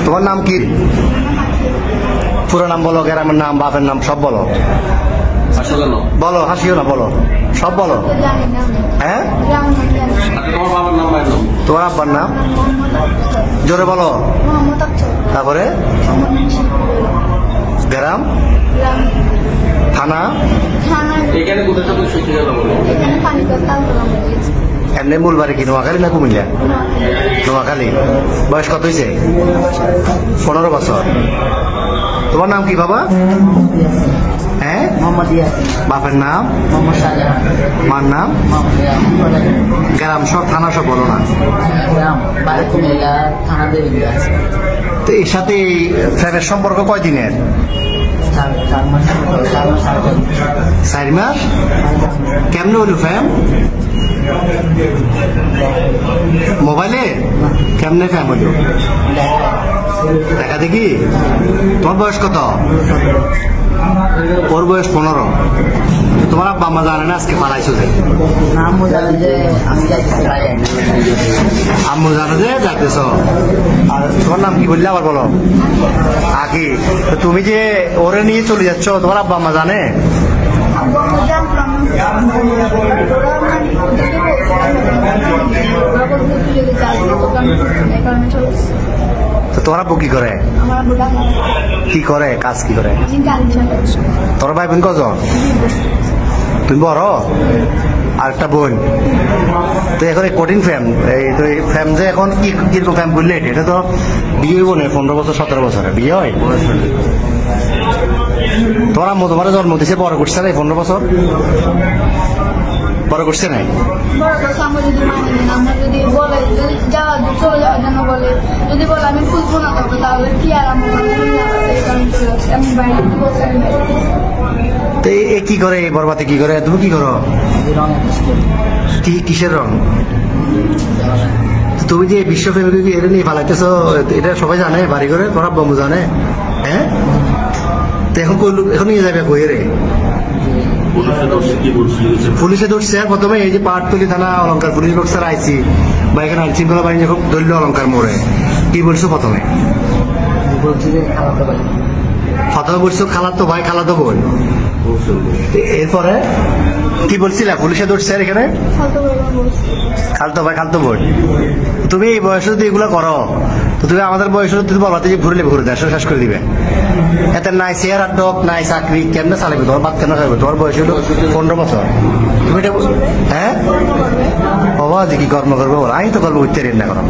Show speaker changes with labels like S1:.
S1: তোমার নাম কি? পুরো নাম বলো, গ্রামের নাম, বাপের নাম সব বলো। বলো, হাসিও না, বলো, সব বলো। হ্যাঁ, তোমার আব্বার নাম জোরে বলো। তারপরে গ্রাম, থানা, এমনি মূল বাড়ি কি নোয়াখালী না কুমিল্লা? নোয়াখালী। বয়স কত হয়েছে? 15 বছর। তোমার নাম কি বাবা? হ্যাঁ, বাপের নাম, মার নাম, গ্রাম সব, থানা সব বলো না। তো এর সাথে ফ্রেমের সম্পর্ক কয়দিনের? 4 মাস। কেমনে হলো ফ্যাম? মোবাইলে? কেমনে ফ্যাম হলো? দেখা দেখি। তোমার বয়স কত? ওর বয়স 15। তোমার আব্বা আম্মা জানে না আজকে পালাইছো যে? আম্মু জানে যে যাইতেছ। আর তোমার নাম কি বললে আবার বলো? আগে। তুমি যে ওরে নিয়ে চলে যাচ্ছ, তোমার আব্বা আম্মা জানে? তোমার আব্বু কি করে? কি করে কাজ? কি করে? তোর ভাই বোন কজন? তুমি বড়? আর একটা বোন। তো এখন কঠিন ফ্যাম, এই তো ফ্যাম যে এখন কিরকম ফ্যাম করলে? এটা তো বিয়ে হইব না 15 বছর 17 বছরে বিয়ে হয়। তোমার আম্মু তোমার জন্ম দিচ্ছে, বড় করছে না 15 বছর? বড় করছে নাই? কি করে বরবাতে? কি করে? তুমি কি করো? কিসের রং? তুমি যে বিশ্ব ফ্যামিলি এটা নিয়ে পালাইতেছ, এটা সবাই জানে? বাড়ি করে তোমার বন্ধু জানে? হ্যাঁ, তো এখন নিয়ে যাবে কই রে? পুলিশে ধরছে। প্রথমে এই যে পাহাড়তলি থানা অলঙ্কার পুলিশ বক্সার আইসি বা এখানে আইন শৃঙ্খলা বাহিনী যখন ধরল অলঙ্কার মোড়ে, কি বলছো প্রথমে? প্রথমে বলছো খালাতো ভাই, খালাতো বোন। এরপরে কি বলছিলা? পুলিশে ধরছে এখানে খালতো ভাই, খালতো বোন। তুমি এই বয়সে যদি এগুলো করো, তো তুমি আমাদের বয়সে তুমি বলতে যে ঘুরলে ঘুরে দেশ শেষ করে দিবে। এতে নাই চেয়ার আর ডক, নাই চাকরি, কেমনে চালাবে? তোমার বাদ কেন খাবে? তোমার বয়স হলো 15 বছর। তুমি এটা হ্যাঁ বাবা যে কি কর্ম করবো? আমি তো কর্ম করতে না করো।